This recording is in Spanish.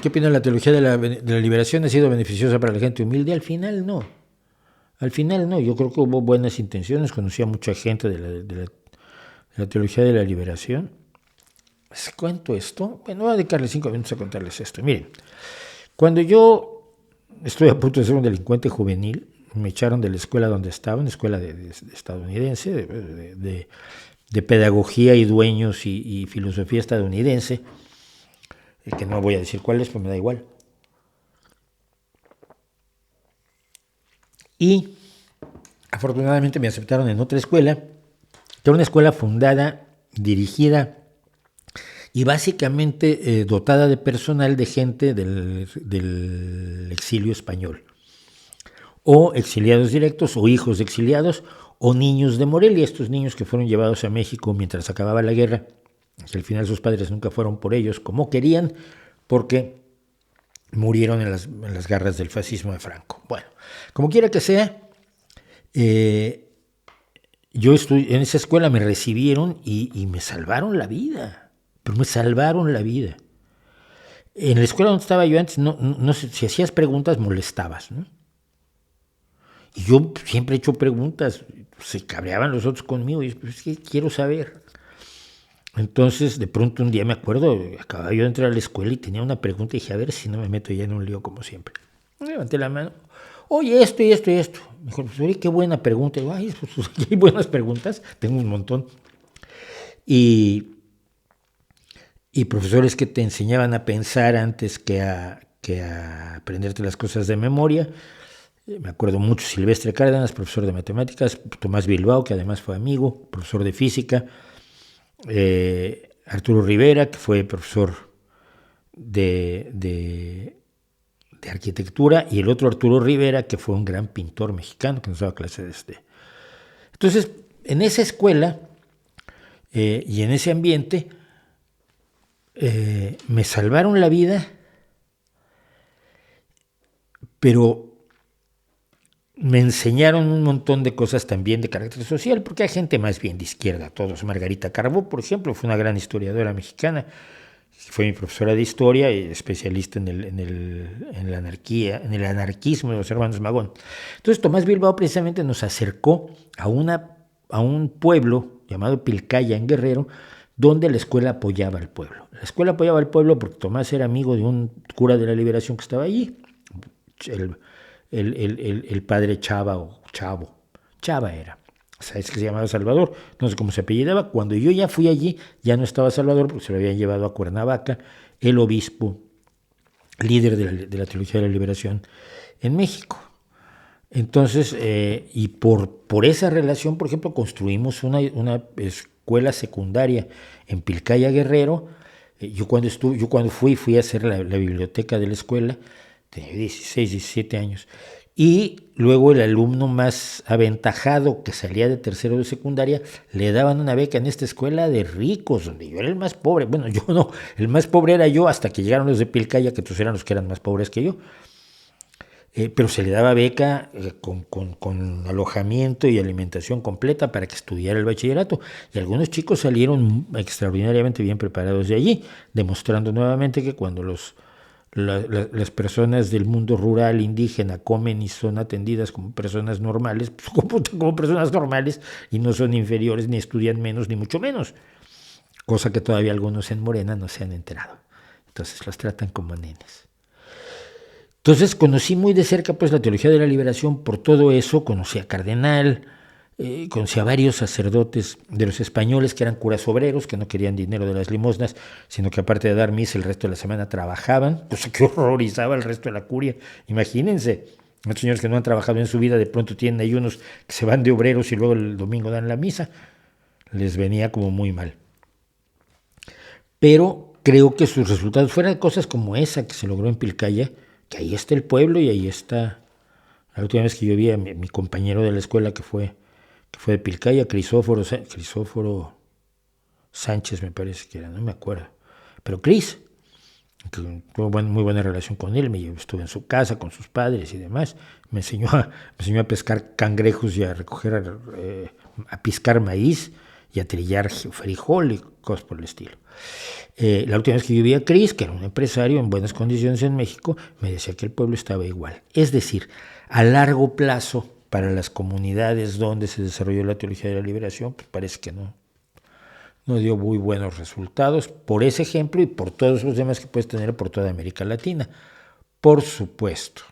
¿Qué opina de la teología de la liberación? ¿Ha sido beneficiosa para la gente humilde? Al final no. Al final no. Yo creo que hubo buenas intenciones. Conocí a mucha gente de la teología de la liberación. ¿Les cuento esto? Bueno, voy a dedicarle 5 minutos a contarles esto. Miren, cuando yo estoy a punto de ser un delincuente juvenil, me echaron de la escuela donde estaba, una escuela de estadounidense, de pedagogía y dueños y filosofía estadounidense, que no voy a decir cuál es, pero me da igual. Y afortunadamente me aceptaron en otra escuela, que era una escuela fundada, dirigida y básicamente dotada de personal de gente del exilio español, o exiliados directos, o hijos de exiliados, o niños de Morelia, estos niños que fueron llevados a México mientras acababa la guerra, que al final sus padres nunca fueron por ellos como querían, porque murieron en las garras del fascismo de Franco. Bueno, como quiera que sea, yo estuve en esa escuela, me recibieron y me salvaron la vida, pero me salvaron la vida. En la escuela donde estaba yo antes, no sé, si hacías preguntas molestabas, ¿no? Y yo siempre he hecho preguntas, se cabreaban los otros conmigo, y yo, pues, es que quiero saber. Entonces, de pronto un día me acuerdo, acababa yo de entrar a la escuela y tenía una pregunta y dije, a ver si no me meto ya en un lío como siempre. Levanté la mano, oye, esto y esto y esto. Me dijo, pues, oye, qué buena pregunta. Y digo, ay, pues, hay buenas preguntas, tengo un montón. Y profesores que te enseñaban a pensar antes que a aprenderte las cosas de memoria. Me acuerdo mucho Silvestre Cárdenas, profesor de matemáticas, Tomás Bilbao, que además fue amigo, profesor de física, Arturo Rivera, que fue profesor de arquitectura, y el otro Arturo Rivera, que fue un gran pintor mexicano que nos daba clase de este. Entonces, en esa escuela y en ese ambiente, me salvaron la vida, pero me enseñaron un montón de cosas también de carácter social, porque hay gente más bien de izquierda, todos. Margarita Carbó, por ejemplo, fue una gran historiadora mexicana, fue mi profesora de historia y especialista en la anarquía, en el anarquismo de los hermanos Magón. Entonces Tomás Bilbao precisamente nos acercó a un pueblo llamado Pilcaya, en Guerrero, donde la escuela apoyaba al pueblo. La escuela apoyaba al pueblo porque Tomás era amigo de un cura de la Liberación que estaba allí, el padre Chava o Chava era. O sea, es que se llamaba Salvador, no sé cómo se apellidaba. Cuando yo ya fui allí, ya no estaba Salvador porque se lo habían llevado a Cuernavaca, el obispo, líder de la Teología de la Liberación en México. Entonces, y por esa relación, por ejemplo, construimos una escuela secundaria en Pilcaya, Guerrero. Yo cuando fui a hacer la biblioteca de la escuela, tenía 16, 17 años. Y luego el alumno más aventajado que salía de tercero de secundaria, le daban una beca en esta escuela de ricos, donde yo era el más pobre. Bueno, yo no, el más pobre era yo, hasta que llegaron los de Pilcaya, que todos eran los que eran más pobres que yo. Pero se le daba beca con alojamiento y alimentación completa para que estudiara el bachillerato. Y algunos chicos salieron extraordinariamente bien preparados de allí, demostrando nuevamente que cuando las personas del mundo rural indígena comen y son atendidas como personas normales, pues como personas normales, y no son inferiores, ni estudian menos, ni mucho menos. Cosa que todavía algunos en Morena no se han enterado. Entonces los tratan como nenes. Entonces conocí muy de cerca pues la teología de la liberación por todo eso. Conocí a Cardenal, conocí a varios sacerdotes de los españoles que eran curas obreros, que no querían dinero de las limosnas, sino que aparte de dar misa el resto de la semana trabajaban, cosa que horrorizaba al resto de la curia. Imagínense, los señores que no han trabajado en su vida de pronto tienen ahí unos que se van de obreros y luego el domingo dan la misa. Les venía como muy mal. Pero creo que sus resultados, fueran cosas como esa que se logró en Pilcaya, que ahí está el pueblo y ahí está. La última vez que yo vi a mi compañero de la escuela que fue de Pilcaya, Crisóforo Sánchez me parece que era, no me acuerdo, pero Cris, que tuve muy buena relación con él, estuve en su casa con sus padres y demás, me enseñó a pescar cangrejos y a recoger, a piscar maíz, y a trillar frijol y cosas por el estilo. La última vez que yo vi a Cris, que era un empresario en buenas condiciones en México, me decía que el pueblo estaba igual. Es decir, a largo plazo, para las comunidades donde se desarrolló la teología de la liberación, pues parece que no dio muy buenos resultados por ese ejemplo y por todos los demás que puedes tener por toda América Latina. Por supuesto.